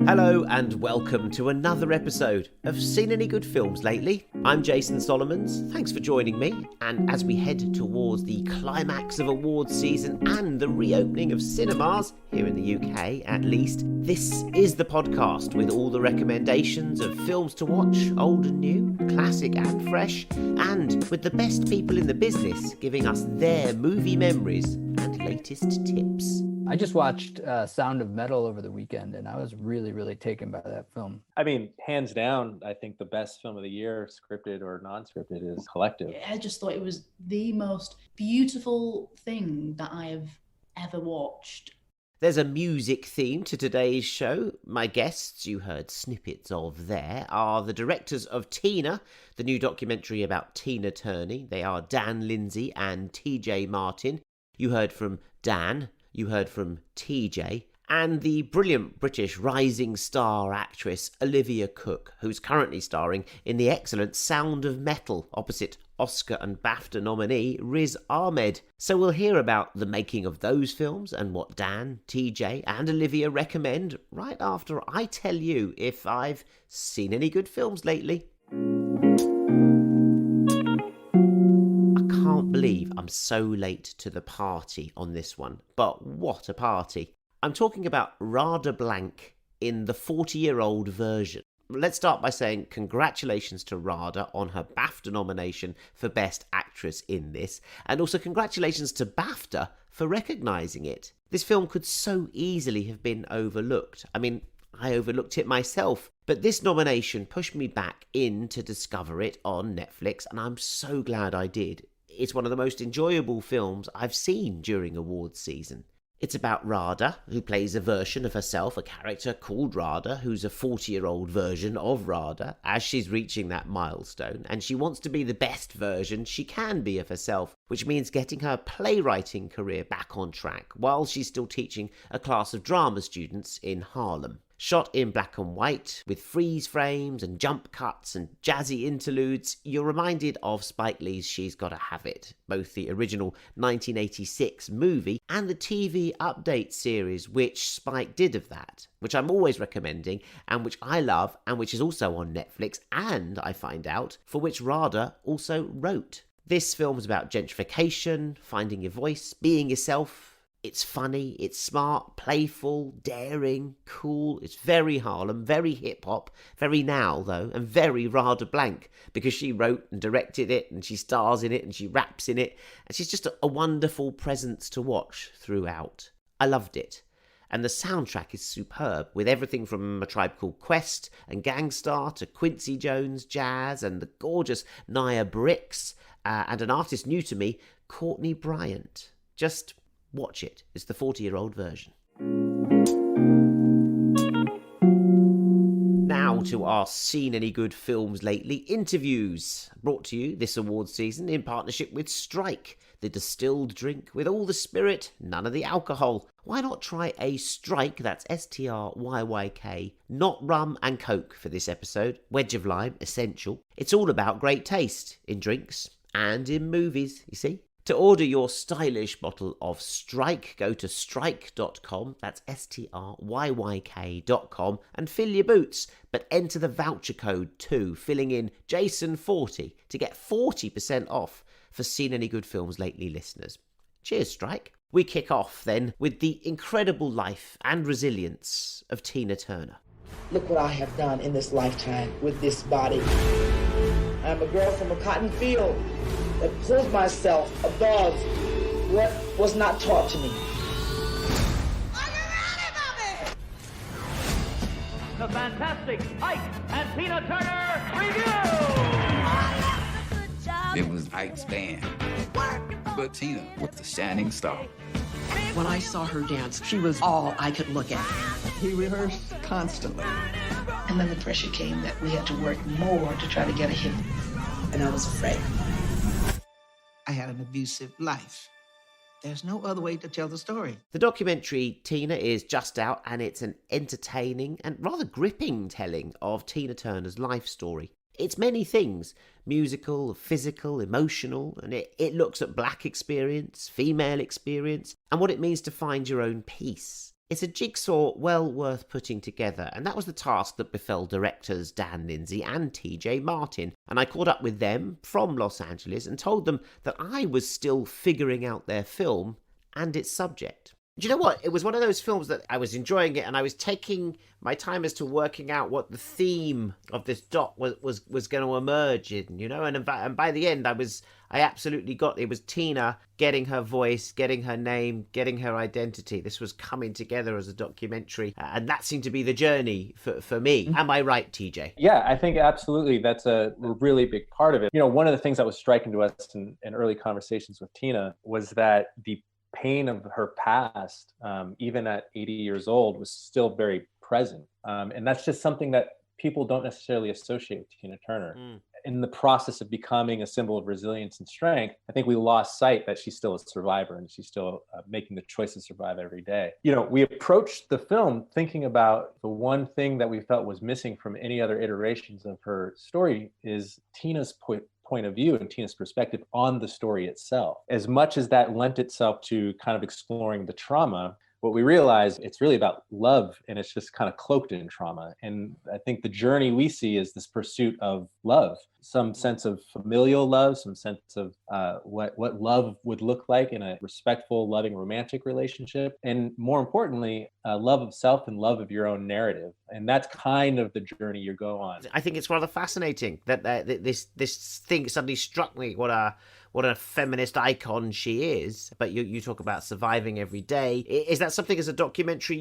Hello and welcome to another episode of Seen Any Good Films Lately? I'm Jason Solomons, thanks for joining me, and as we head towards the climax of awards season and the reopening of cinemas, here in the UK at least, this is the podcast with all the recommendations of films to watch, old and new, classic and fresh, and with the best people in the business giving us their movie memories and latest tips. I just watched Sound of Metal over the weekend, and I was really taken by that film. I mean, hands down, I think the best film of the year, scripted or non-scripted, is Collective. I just thought it was the most beautiful thing that I have ever watched. There's a music theme to today's show. My guests, you heard snippets of there, are the directors of Tina, the new documentary about Tina Turner. They are Dan Lindsay and TJ Martin. You heard from Dan. You heard from TJ, and the brilliant British rising star actress Olivia Cooke, who's currently starring in the excellent Sound of Metal opposite Oscar and BAFTA nominee Riz Ahmed. So we'll hear about the making of those films and what Dan, TJ and Olivia recommend right after I tell you if I've seen any good films lately. Believe I'm so late to the party on this one, but what a party. I'm talking about Rada Blank in the 40-year-old version. Let's start by saying congratulations to Rada on her BAFTA nomination for Best Actress in this, and also congratulations to BAFTA for recognising it. This film could so easily have been overlooked. I mean, I overlooked it myself, but this nomination pushed me back in to discover it on Netflix, and I'm so glad I did. It's one of the most enjoyable films I've seen during awards season. It's about Rada, who plays a version of herself, a character called Rada, who's a 40-year-old version of Rada, as she's reaching that milestone, and she wants to be the best version she can be of herself, which means getting her playwriting career back on track while she's still teaching a class of drama students in Harlem. Shot in black and white, with freeze frames and jump cuts and jazzy interludes, you're reminded of Spike Lee's She's Gotta Have It, both the original 1986 movie and the TV update series which Spike did of that, which I'm always recommending and which I love and which is also on Netflix and, I find out, for which Rada also wrote. This film is about gentrification, finding your voice, being yourself. It's funny, it's smart, playful, daring, cool. It's very Harlem, very hip-hop, very now, though, and very Rada Blank, because she wrote and directed it, and she stars in it, and she raps in it, and she's just a wonderful presence to watch throughout. I loved it. And the soundtrack is superb, with everything from A Tribe Called Quest and Gang Starr to Quincy Jones jazz and the gorgeous Nia Bricks, and an artist new to me, Courtney Bryant. Just watch it. It's the 40-year-old version. Now to our Seen Any Good Films Lately interviews, brought to you this awards season in partnership with Strike, the distilled drink with all the spirit, none of the alcohol. Why not try a Strike, that's STRYYK, not rum and coke for this episode, wedge of lime, essential. It's all about great taste in drinks and in movies, you see. To order your stylish bottle of Strike, go to strike.com, that's STRYYK.com, and fill your boots, but enter the voucher code too, filling in Jason40 to get 40% off for Seen Any Good Films Lately listeners. Cheers, Strike. We kick off then with the incredible life and resilience of Tina Turner. Look what I have done in this lifetime with this body. I'm a girl from a cotton field that pulls myself above what was not taught to me. Are you ready, Bobby? The Fantastic Ike and Tina Turner review! It was Ike's band, but Tina was the shining star. When I saw her dance, she was all I could look at. He rehearsed constantly. And then the pressure came that we had to work more to try to get a hit. And I was afraid. I had an abusive life. There's no other way to tell the story. The documentary Tina is just out, and it's an entertaining and rather gripping telling of Tina Turner's life story. It's many things, musical, physical, emotional, and it looks at black experience, female experience, and what it means to find your own peace. It's a jigsaw well worth putting together, and that was the task that befell directors Dan Lindsay and TJ Martin. And I caught up with them from Los Angeles and told them that I was still figuring out their film and its subject. Do you know what? It was one of those films that I was enjoying it, and I was taking my time as to working out what the theme of this doc was going to emerge in, and by the end, I absolutely got it. Was Tina getting her voice, getting her name, getting her identity. This was coming together as a documentary, and that seemed to be the journey for me. Am I right, TJ? Yeah, I think absolutely that's a really big part of it. One of the things that was striking to us in early conversations with Tina was that the pain of her past, even at 80 years old, was still very present. And that's just something that people don't necessarily associate with Tina Turner. In the process of becoming a symbol of resilience and strength, I think we lost sight that she's still a survivor and she's still making the choice to survive every day. We approached the film thinking about the one thing that we felt was missing from any other iterations of her story is Tina's point of view and Tina's perspective on the story itself. As much as that lent itself to kind of exploring the trauma, what we realized, it's really about love, and it's just kind of cloaked in trauma. And I think the journey we see is this pursuit of love, some sense of familial love, some sense of what love would look like in a respectful, loving, romantic relationship. And more importantly, love of self and love of your own narrative. And that's kind of the journey you go on. I think it's rather fascinating that this thing suddenly struck me, what a feminist icon she is. But you talk about surviving every day. Is that something as a documentary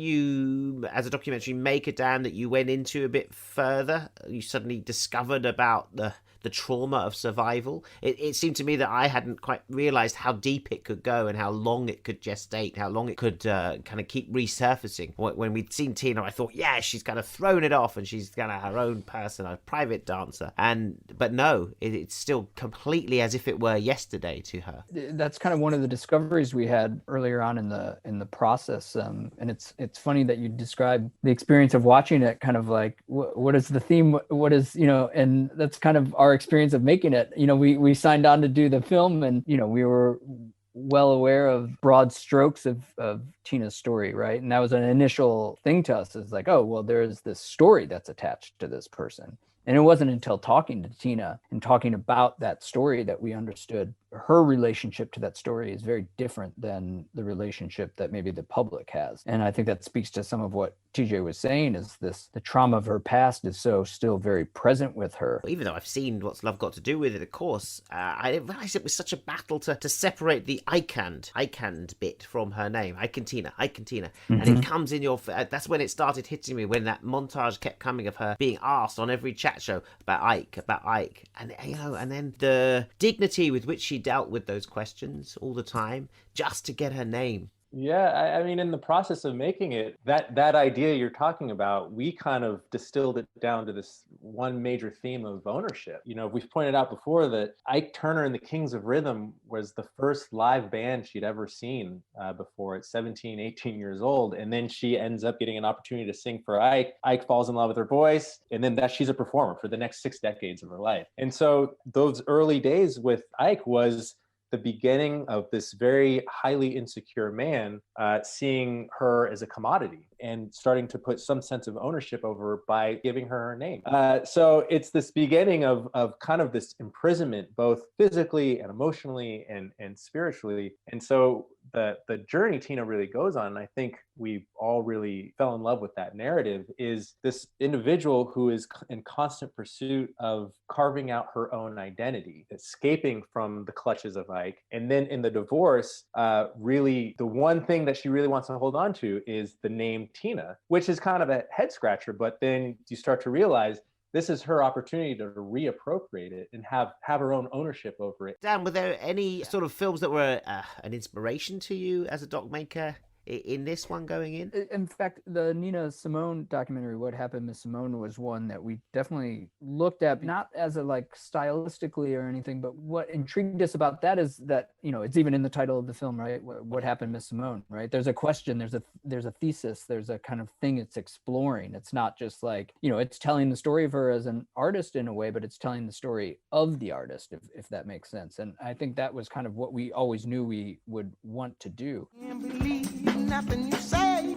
maker, Dan, that you went into a bit further? You suddenly discovered about the trauma of survival. It seemed to me that I hadn't quite realized how deep it could go and how long it could gestate, how long it could kind of keep resurfacing. When we'd seen Tina, I thought, yeah, she's kind of thrown it off and she's kind of her own person, a private dancer. But no, it's still completely as if it were yesterday to her. That's kind of one of the discoveries we had earlier on in the process. And it's funny that you describe the experience of watching it, kind of like, what is the theme? What is, and that's kind of our experience of making it. We signed on to do the film, and we were well aware of broad strokes of Tina's story, right? And that was an initial thing to us, is like, oh, well, there's this story that's attached to this person. And it wasn't until talking to Tina and talking about that story that we understood her relationship to that story is very different than the relationship that maybe the public has. And I think that speaks to some of what TJ was saying, is the trauma of her past is so still very present with her. Even though I've seen What's Love Got to Do with It, of course, I didn't realize it was such a battle to separate the Icand bit from her name. Tina. Mm-hmm. And it comes in your... that's when it started hitting me, when that montage kept coming of her being asked on every chat show about Ike. And, and then the dignity with which she dealt with those questions all the time just to get her name. Yeah, I mean, in the process of making it, that idea you're talking about, we kind of distilled it down to this one major theme of ownership. We've pointed out before that Ike Turner and the Kings of Rhythm was the first live band she'd ever seen before at 17, 18 years old. And then she ends up getting an opportunity to sing for Ike. Ike falls in love with her voice, and then she's a performer for the next 6 decades of her life. And so those early days with Ike was the beginning of this very highly insecure man seeing her as a commodity and starting to put some sense of ownership over her by giving her name. So it's this beginning of kind of this imprisonment, both physically and emotionally and spiritually. And so the journey Tina really goes on, and I think we all really fell in love with that narrative, is this individual who is in constant pursuit of carving out her own identity, escaping from the clutches of Ike. And then in the divorce, really the one thing that she really wants to hold on to is the name Tina, which is kind of a head scratcher. But then you start to realize this is her opportunity to reappropriate it and have her own ownership over it. Dan, were there any sort of films that were an inspiration to you as a doc maker in this one going in? In fact, the Nina Simone documentary, What Happened Miss Simone, was one that we definitely looked at, not as a stylistically or anything, but what intrigued us about that is that, it's even in the title of the film, right? What Happened Miss Simone, right? There's a question, there's a thesis, there's a kind of thing it's exploring. It's not just it's telling the story of her as an artist in a way, but it's telling the story of the artist, if that makes sense. And I think that was kind of what we always knew we would want to do. Nothing you say,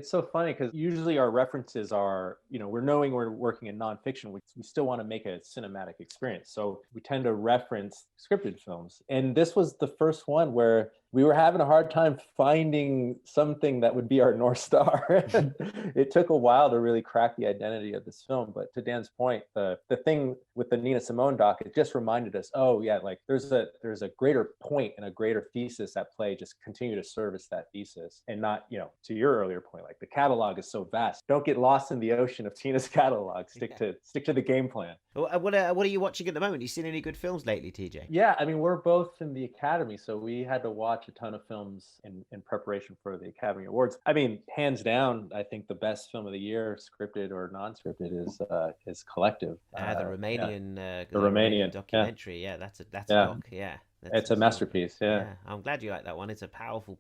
It's so funny because usually our references are, we're knowing we're working in nonfiction. We still want to make a cinematic experience. So we tend to reference scripted films. And this was the first one where we were having a hard time finding something that would be our North Star. It took a while to really crack the identity of this film. But to Dan's point, the thing with the Nina Simone doc, it just reminded us, oh yeah, like there's a greater point and a greater thesis at play. Just continue to service that thesis and not, to your earlier point, like the catalog is so vast. Don't get lost in the ocean of Tina's catalog. Stick to the game plan. What are you watching at the moment? You seen any good films lately, TJ? Yeah, I mean, we're both in the Academy, so we had to watch a ton of films in preparation for the Academy Awards. I mean, hands down, I think the best film of the year, scripted or non-scripted, is Collective. The Romanian, the Romanian documentary. Yeah, that's a doc. Yeah. It's a masterpiece. Yeah. I'm glad you like that one. It's a powerful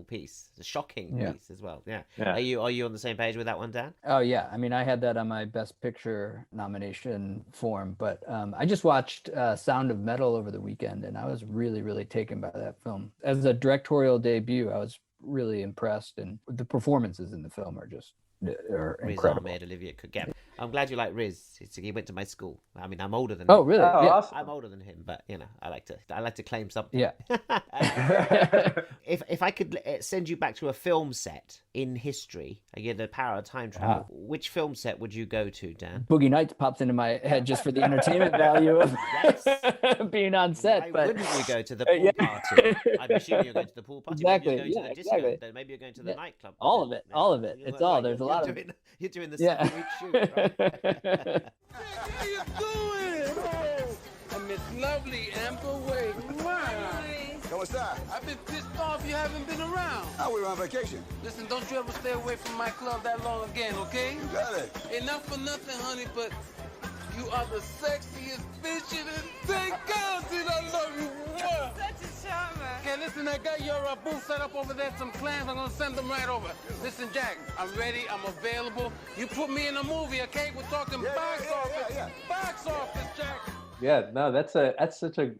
piece. It's a shocking piece as well. Yeah. Yeah. Are you on the same page with that one, Dan? Oh yeah. I mean, I had that on my Best Picture nomination form, but I just watched Sound of Metal over the weekend, and I was really, really taken by that film. As a directorial debut, I was really impressed, and the performances in the film are incredible. Riz Ahmed, Olivia Cooke. Yeah. I'm glad you like Riz. He went to my school. I mean, I'm older than him. Oh, really? Oh, yeah. awesome. I'm older than him, but I like to claim something. Yeah. If I could send you back to a film set in history, again, the power of time travel, which film set would you go to, Dan? Boogie Nights pops into my head just for the entertainment value of being on set. Why wouldn't you go to the pool party? I'm assuming you're going to the pool party. Exactly. Maybe you're going to the disco. Then maybe you're going to the nightclub. All of it. All of it. It's all. There's a lot of. You're doing the 7-week shoot, right? How you doing? Oh, Miss Lovely Amber Wade. So what's that? I've been pissed off you haven't been around. Oh, we were on vacation. Listen, don't you ever stay away from my club that long again, okay? You got it. Ain't not for nothing, honey, but you are the sexiest bitch in the day. God, dude, I love you. Such a charmer. Okay, listen, I got your booth set up over there, some clams. I'm gonna send them right over. Listen, Jack, I'm ready. I'm available. You put me in a movie, okay? We're talking box office. Box office, Jack. Yeah, no, that's such a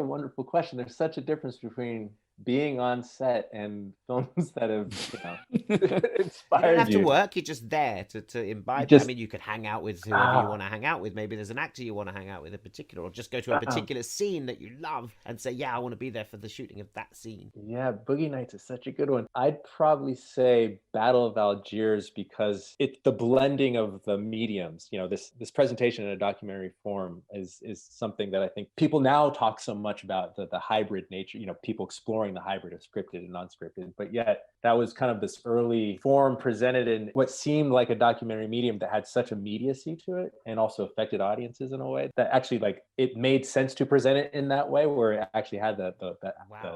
wonderful question. There's such a difference between being on set and films that have inspired you don't have to work, you're just there to imbibe. I mean, you could hang out with whoever you want to hang out with. Maybe there's an actor you want to hang out with in particular, or just go to a particular scene that you love and say, yeah, I want to be there for the shooting of that scene. Yeah, Boogie Nights is such a good one. I'd probably say Battle of Algiers, because it's the blending of the mediums. This presentation in a documentary form is something that I think people now talk so much about, the hybrid nature, people exploring the hybrid of scripted and non-scripted, but yet that was kind of this early form presented in what seemed like a documentary medium that had such immediacy to it and also affected audiences in a way that actually, like, it made sense to present it in that way, where it actually had the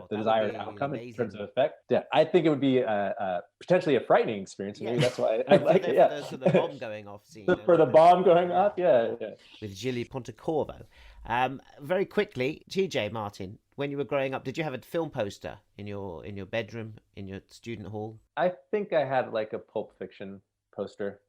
desired outcome in terms of effect. Yeah, I think it would be potentially a frightening experience. Maybe that's why I like it. Yeah, for the bomb going off scene. For the bomb going off, yeah. With Gilly Pontecorvo. Very quickly, TJ Martin, when you were growing up, did you have a film poster in your bedroom, in your student hall? I think I had like a Pulp Fiction poster.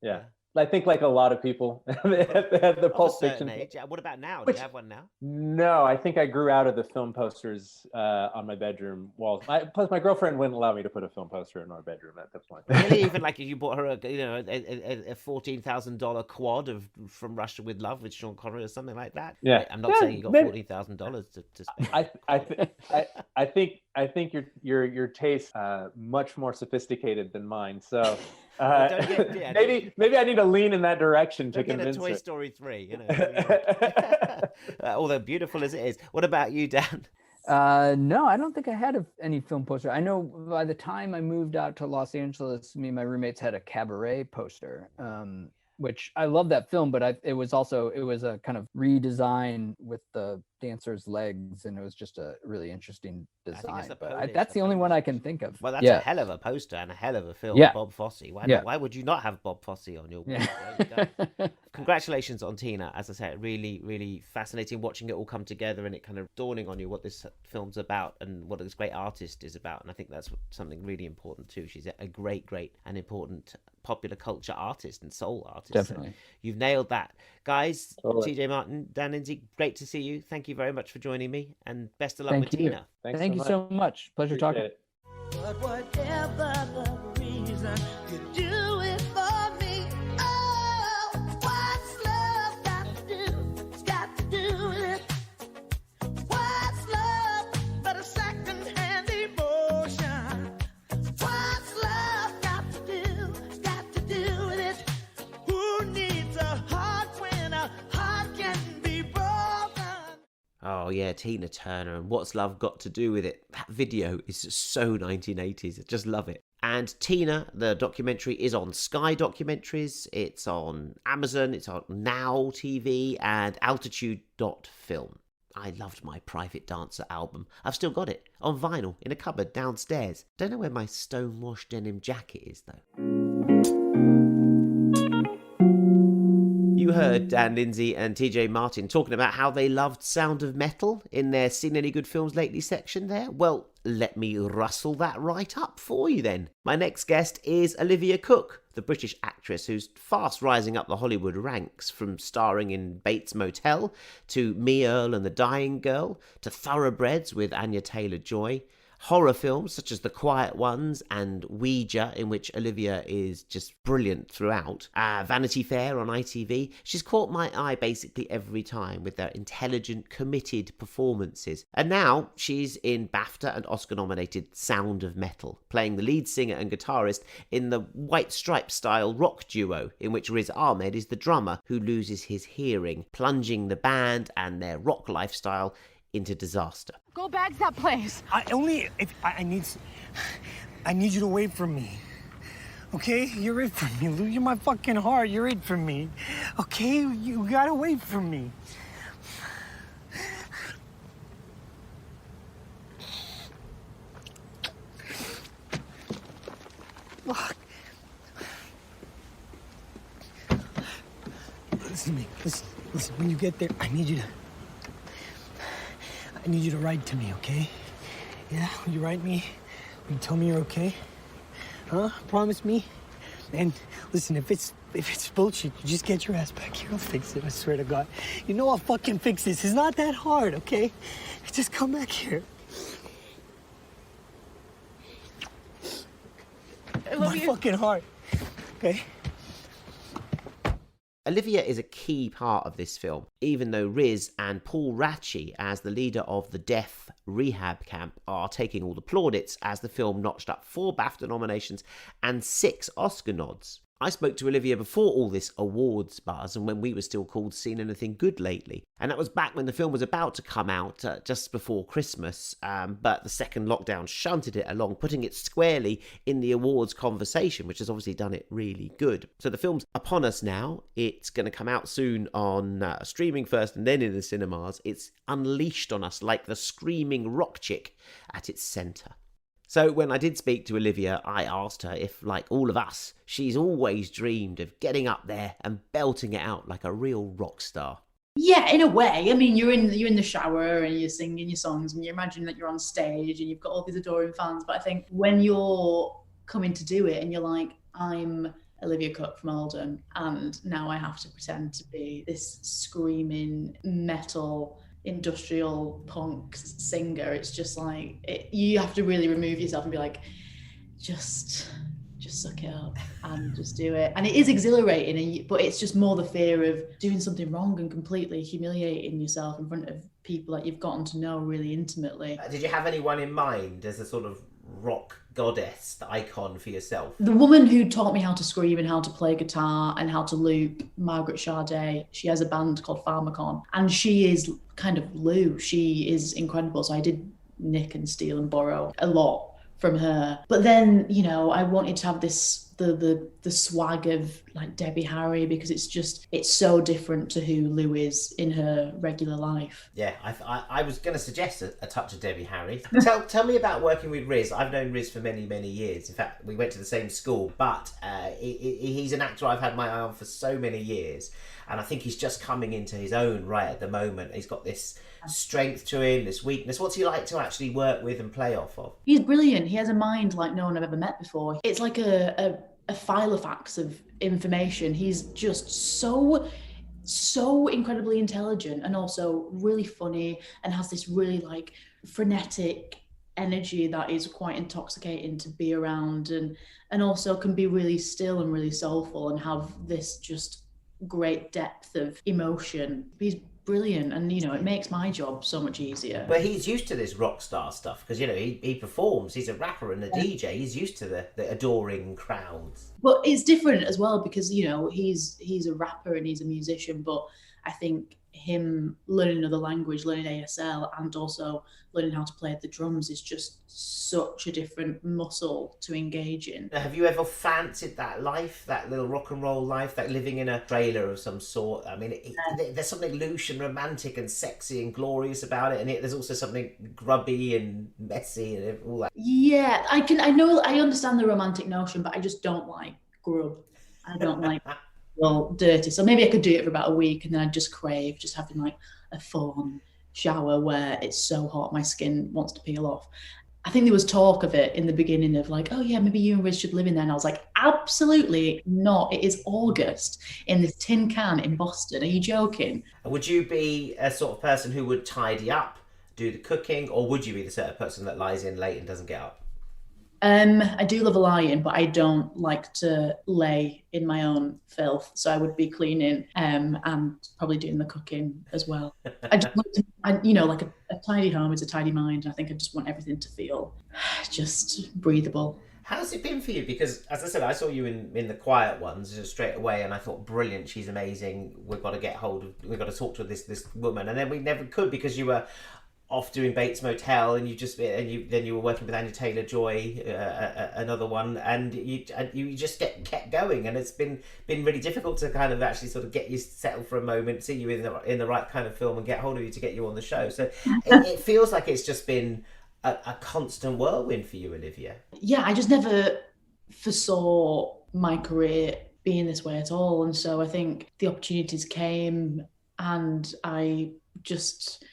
Yeah. I think like a lot of people they had the Pulp Fiction. Age. What about now? Do you have one now? No, I think I grew out of the film posters on my bedroom walls. Plus, my girlfriend wouldn't allow me to put a film poster in our bedroom at that point. Really, even like if you bought her a $14,000 quad from Russia with Love with Sean Connery or something like that. Yeah, I'm not saying you got $14,000 to spend. I think your taste much more sophisticated than mine. So. Maybe I need to lean in that direction to convince her. Toy Story 3, although beautiful as it is. What about you, Dan? No, I don't think I had any film poster. I know by the time I moved out to Los Angeles, me and my roommates had a Cabaret poster, which I love that film, but it was a kind of redesign with the dancer's legs, and it was just a really interesting design. That's the only one I can think of. Well, that's a hell of a poster and a hell of a film. Yeah. Bob Fosse. Why would you not have Bob Fosse on your wall? Yeah. Congratulations on Tina. As I said, really, really fascinating watching it all come together and it kind of dawning on you what this film's about and what this great artist is about. And I think that's something really important too. She's a great, great and important popular culture artist and soul artist. Definitely. So you've nailed that. Guys, TJ Martin, Dan Lindsay, great to see you. Thank you very much for joining me, and best of luck with Tina. Thank you so much. Pleasure talking. It. But whatever the reason. reason you do it for me. Oh, what's love got to do? It's got to do with it. What's love but a second-hand emotion? What's love got to do? It's got to do with it. Who needs a heart when a heart can be broken? Oh yeah, Tina Turner and What's Love Got to Do With It? That video is so 1980s. I just love it. And Tina, the documentary, is on Sky Documentaries, it's on Amazon, it's on Now TV and Altitude.film. I loved my Private Dancer album. I've still got it on vinyl in a cupboard downstairs. Don't know where my stonewashed denim jacket is though. You heard Dan Lindsay and TJ Martin talking about how they loved Sound of Metal in their Seen Any Good Films Lately section there. Well, let me rustle that right up for you then. My next guest is Olivia Cooke, the British actress who's fast rising up the Hollywood ranks, from starring in Bates Motel to Me, Earl and the Dying Girl to Thoroughbreds with Anya Taylor-Joy. Horror films such as The Quiet Ones and Ouija, in which Olivia is just brilliant throughout. Vanity Fair on ITV. She's caught my eye basically every time with their intelligent, committed performances. And now she's in BAFTA and Oscar-nominated Sound of Metal, playing the lead singer and guitarist in the White Stripes-style rock duo, in which Riz Ahmed is the drummer who loses his hearing, plunging the band and their rock lifestyle into disaster. Go back to that place. I need you to wait for me. Okay? You're it for me, Lou. You're my fucking heart. You're it for me. Okay? You gotta wait for me. Fuck. Listen to me. Listen. When you get there, I need you to write to me, okay? Yeah? Will you write me? Will you tell me you're okay? Huh? Promise me? And listen, if it's bullshit, you just get your ass back here. I'll fix it, I swear to God. You know I'll fucking fix this. It's not that hard, okay? Just come back here. My fucking heart, okay? Olivia is a key part of this film, even though Riz and Paul Ratchie, as the leader of the deaf rehab camp, are taking all the plaudits as the film notched up 4 BAFTA nominations and 6 Oscar nods. I spoke to Olivia before all this awards buzz and when we were still called Seen Anything Good Lately. And that was back when the film was about to come out just before Christmas, but the second lockdown shunted it along, putting it squarely in the awards conversation, which has obviously done it really good. So the film's upon us now. It's going to come out soon on streaming first and then in the cinemas. It's unleashed on us like the screaming rock chick at its centre. So when I did speak to Olivia, I asked her if, like all of us, she's always dreamed of getting up there and belting it out like a real rock star. Yeah, in a way. I mean, you're in the shower and you're singing your songs and you imagine that you're on stage and you've got all these adoring fans. But I think when you're coming to do it and you're like, I'm Olivia Cooke from Oldham and now I have to pretend to be this screaming metal industrial punk singer, it's just like you have to really remove yourself and be like, just suck it up and just do it. And it is exhilarating, but it's just more the fear of doing something wrong and completely humiliating yourself in front of people that you've gotten to know really intimately. Did you have anyone in mind as a sort of rock goddess, the icon for yourself? The woman who taught me how to scream and how to play guitar and how to loop, Margaret Sade, she has a band called Pharmacon, and she is kind of Lou. She is incredible. So I did nick and steal and borrow a lot from her. But then, you know, I wanted to have this the swag of like Debbie Harry, because it's so different to who Lou is in her regular life. Yeah, I was going to suggest a touch of Debbie Harry. Tell me about working with Riz. I've known Riz for many, many years. In fact, we went to the same school, but he's an actor I've had my eye on for so many years. And I think he's just coming into his own right at the moment. He's got this strength to him, this weakness. What's he like to actually work with and play off of? He's brilliant. He has a mind like no one I've ever met before. It's like a filofax of information. He's just so incredibly intelligent and also really funny and has this really like frenetic energy that is quite intoxicating to be around, and also can be really still and really soulful and have this just great depth of emotion. He's brilliant, and it makes my job so much easier. But he's used to this rock star stuff because he performs, he's a rapper and a DJ. He's used to the adoring crowds. But it's different as well because he's a rapper and he's a musician, but I think him learning another language, learning ASL, and also learning how to play the drums is just such a different muscle to engage in. Have you ever fancied that life, that little rock and roll life, that living in a trailer of some sort? I mean, there's something loose and romantic and sexy and glorious about it, and there's also something grubby and messy and all that. Yeah, I understand the romantic notion, but I just don't like grub. I don't like dirty. So maybe I could do it for about a week, and then I'd just crave just having like a full-on shower where it's so hot my skin wants to peel off. I think there was talk of it in the beginning of like, oh yeah, maybe you and Riz should live in there. And I was like, absolutely not. It is August in this tin can in Boston. Are you joking? Would you be a sort of person who would tidy up, do the cooking, or would you be the sort of person that lies in late and doesn't get up? I do love a lie-in, but I don't like to lay in my own filth. So I would be cleaning and probably doing the cooking as well. I just want like a tidy home is a tidy mind. And I think I just want everything to feel just breathable. How's it been for you? Because, as I said, I saw you in the quiet ones just straight away, and I thought, brilliant, she's amazing. We've got to talk to this woman. And then we never could because you were off doing Bates Motel, and then you were working with Anya Taylor-Joy, another one, and you just kept going, and it's been really difficult to kind of actually sort of get you settled for a moment, see you in the right kind of film, and get hold of you to get you on the show. So it feels like it's just been a constant whirlwind for you, Olivia. Yeah, I just never foresaw my career being this way at all, and so I think the opportunities came, and I just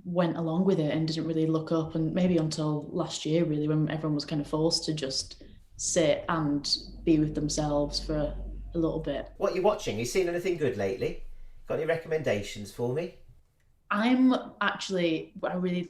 went along with it and didn't really look up, and maybe until last year really, when everyone was kind of forced to just sit and be with themselves for a little bit. What are you watching? You seen anything good lately? Got any recommendations for me? I'm really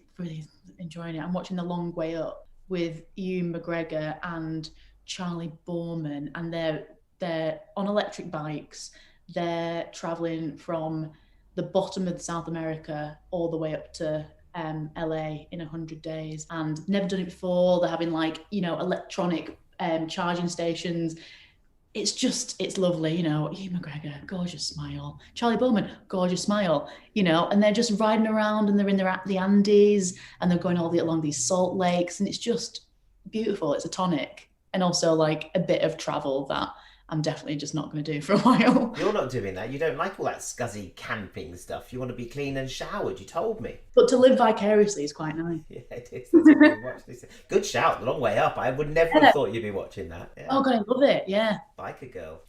enjoying it. I'm watching The Long Way Up with Ewan McGregor and Charlie Boorman, and they're on electric bikes. They're traveling from the bottom of South America all the way up to LA in 100 days, and never done it before. They're having electronic charging stations. It's lovely, Ewan McGregor, gorgeous smile. Charlie Bowman, gorgeous smile, and they're just riding around, and they're in the Andes, and they're going along these salt lakes, and it's just beautiful. It's a tonic, and also like a bit of travel that I'm definitely just not going to do for a while. You're not doing that. You don't like all that scuzzy camping stuff. You want to be clean and showered, you told me. But to live vicariously is quite nice. Yeah, it is. That's what we watch this. Good shout, The Long Way Up. I would never have thought you'd be watching that. Yeah. Oh God, I love it, yeah. Biker girl.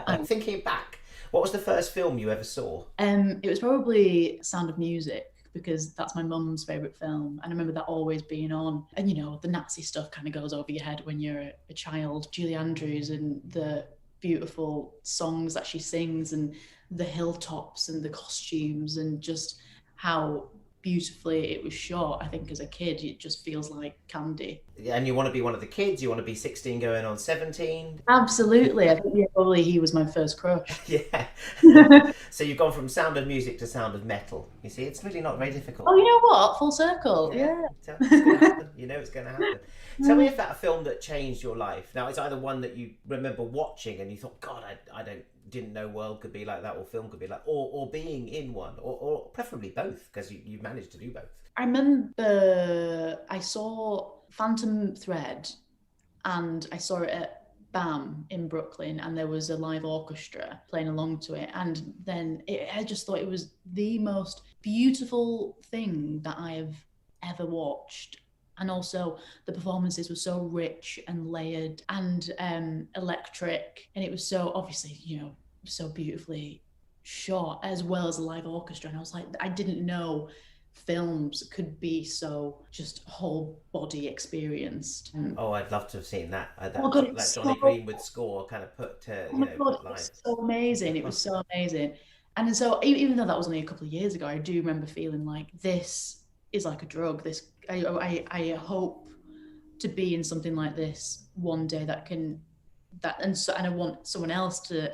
I'm thinking back, what was the first film you ever saw? It was probably Sound of Music, because that's my mum's favourite film, and I remember that always being on. And the Nazi stuff kind of goes over your head when you're a child. Julie Andrews and the beautiful songs that she sings, and the hilltops and the costumes, and just how beautifully it was shot. I think as a kid it just feels like candy. And you want to be one of the kids? You want to be 16 going on 17? Absolutely. I think probably he was my first crush. Yeah. So you've gone from Sound of Music to Sound of Metal. You see, it's really not very difficult. Oh, you know what? Full circle. Yeah. It's going to happen. You know it's going to happen. Tell me about a film that changed your life. Now, it's either one that you remember watching and you thought, God, I didn't know world could be like that, or film could be like, or being in one, or preferably both, because you've managed to do both. I remember I saw Phantom Thread, and I saw it at BAM in Brooklyn, and there was a live orchestra playing along to it, and then I just thought it was the most beautiful thing that I have ever watched. And also the performances were so rich and layered and electric, and it was so obviously so beautifully shot, as well as a live orchestra. And I was like, I didn't know films could be so just whole body experienced. Oh, I'd love to have seen that. That God, Johnny Greenwood score kind of put to God, it was so amazing. It was so amazing. And so even though that was only a couple of years ago, I do remember feeling like this is like a drug. I hope to be in something like this one day and I want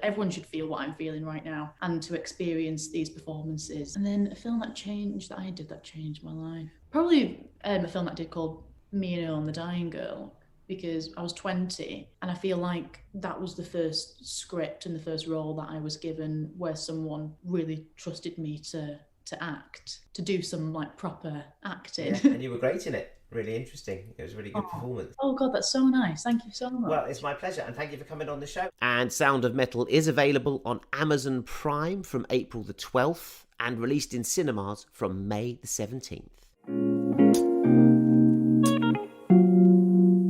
everyone should feel what I'm feeling right now and to experience these performances. And then a film that changed my life. Probably a film that I did called Me and Earl and the Dying Girl, because I was 20 and I feel like that was the first script and the first role that I was given where someone really trusted me to act, to do some like proper acting. Yeah, and you were great in it. Really interesting. It was a really good performance. Oh God, that's so nice. Thank you so much. Well, it's my pleasure, and thank you for coming on the show. And Sound of Metal is available on Amazon Prime from April the 12th and released in cinemas from May the 17th.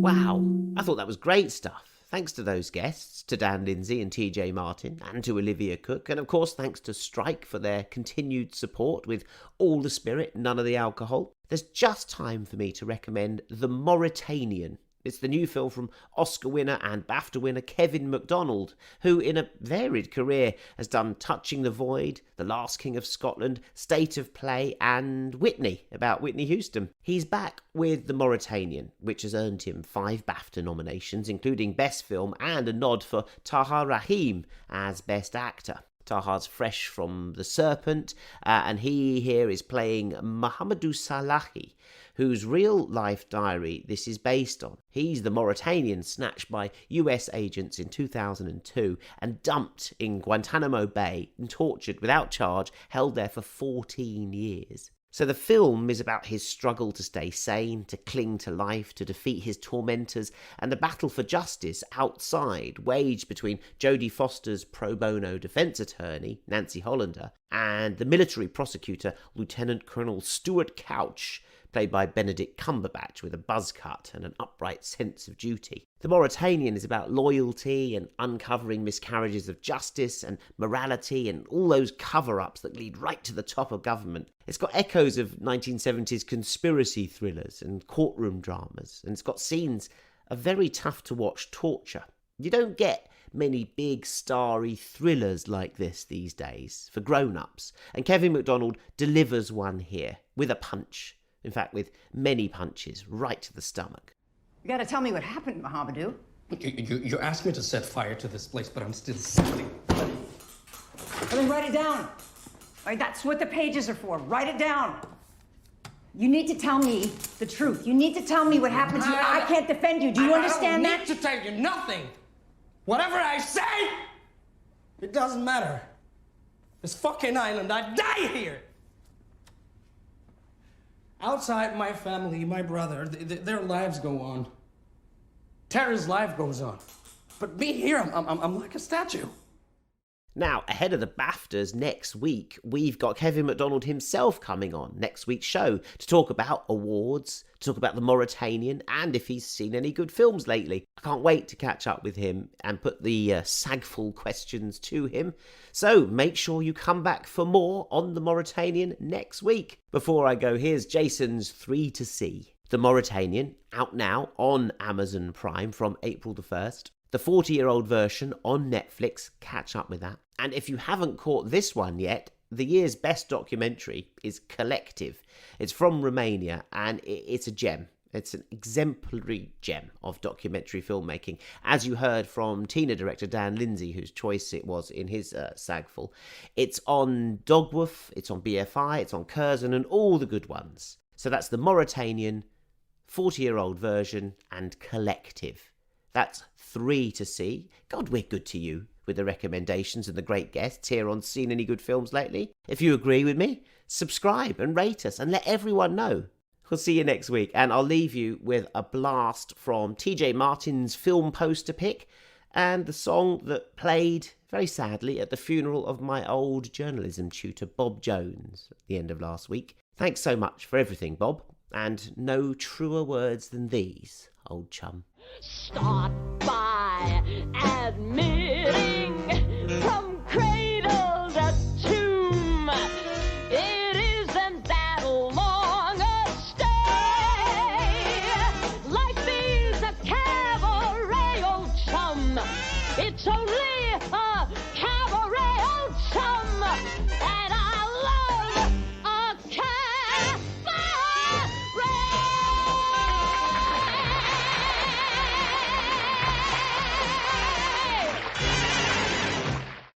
Wow, I thought that was great stuff. Thanks to those guests, to Dan Lindsay and TJ Martin, and to Olivia Cooke, and of course thanks to Strike for their continued support with all the spirit, none of the alcohol. There's just time for me to recommend The Mauritanian. It's the new film from Oscar winner and BAFTA winner Kevin MacDonald, who in a varied career has done Touching the Void, The Last King of Scotland, State of Play and Whitney, about Whitney Houston. He's back with The Mauritanian, which has earned him 5 BAFTA nominations, including Best Film and a nod for Taha Rahim as Best Actor. Taha's fresh from The Serpent, and he here is playing Mohamedou Salahi, whose real-life diary this is based on. He's the Mauritanian snatched by US agents in 2002 and dumped in Guantanamo Bay and tortured without charge, held there for 14 years. So the film is about his struggle to stay sane, to cling to life, to defeat his tormentors, and the battle for justice outside, waged between Jodie Foster's pro bono defence attorney, Nancy Hollander, and the military prosecutor, Lieutenant Colonel Stuart Couch, played by Benedict Cumberbatch with a buzz cut and an upright sense of duty. The Mauritanian is about loyalty and uncovering miscarriages of justice and morality and all those cover-ups that lead right to the top of government. It's got echoes of 1970s conspiracy thrillers and courtroom dramas, and it's got scenes of very tough-to-watch torture. You don't get many big, starry thrillers like this these days for grown-ups, and Kevin MacDonald delivers one here with a punch. In fact, with many punches right to the stomach. You gotta tell me what happened, Mohamedou. You asked me to set fire to this place, but I'm still sleeping. Well, then write it down. All right, that's what the pages are for. Write it down. You need to tell me the truth. You need to tell me what happened to you. I can't defend you. Do you understand that? I don't need to tell you nothing. Whatever I say, it doesn't matter. This fucking island, I die here. Outside my family, my brother, their lives go on. Tara's life goes on. But me here, I'm like a statue. Now, ahead of the BAFTAs next week, we've got Kevin MacDonald himself coming on next week's show to talk about awards, to talk about The Mauritanian, and if he's seen any good films lately. I can't wait to catch up with him and put the sagful questions to him. So make sure you come back for more on The Mauritanian next week. Before I go, here's Jason's 3 to see. The Mauritanian, out now on Amazon Prime from April the 1st. The 40-year-old version on Netflix, catch up with that. And if you haven't caught this one yet, the year's best documentary is Collective. It's from Romania and it's a gem. It's an exemplary gem of documentary filmmaking, as you heard from Tina director Dan Lindsay, whose choice it was in his sagful. It's on Dogwoof, it's on BFI, it's on Curzon and all the good ones. So that's the Mauritanian, 40-year-old version and Collective. That's 3 to see. God, we're good to you with the recommendations and the great guests here on Seen Any Good Films Lately. If you agree with me, subscribe and rate us and let everyone know. We'll see you next week, and I'll leave you with a blast from TJ Martin's film poster pick and the song that played, very sadly, at the funeral of my old journalism tutor, Bob Jones, at the end of last week. Thanks so much for everything, Bob, and no truer words than these, old chum. Start by admitting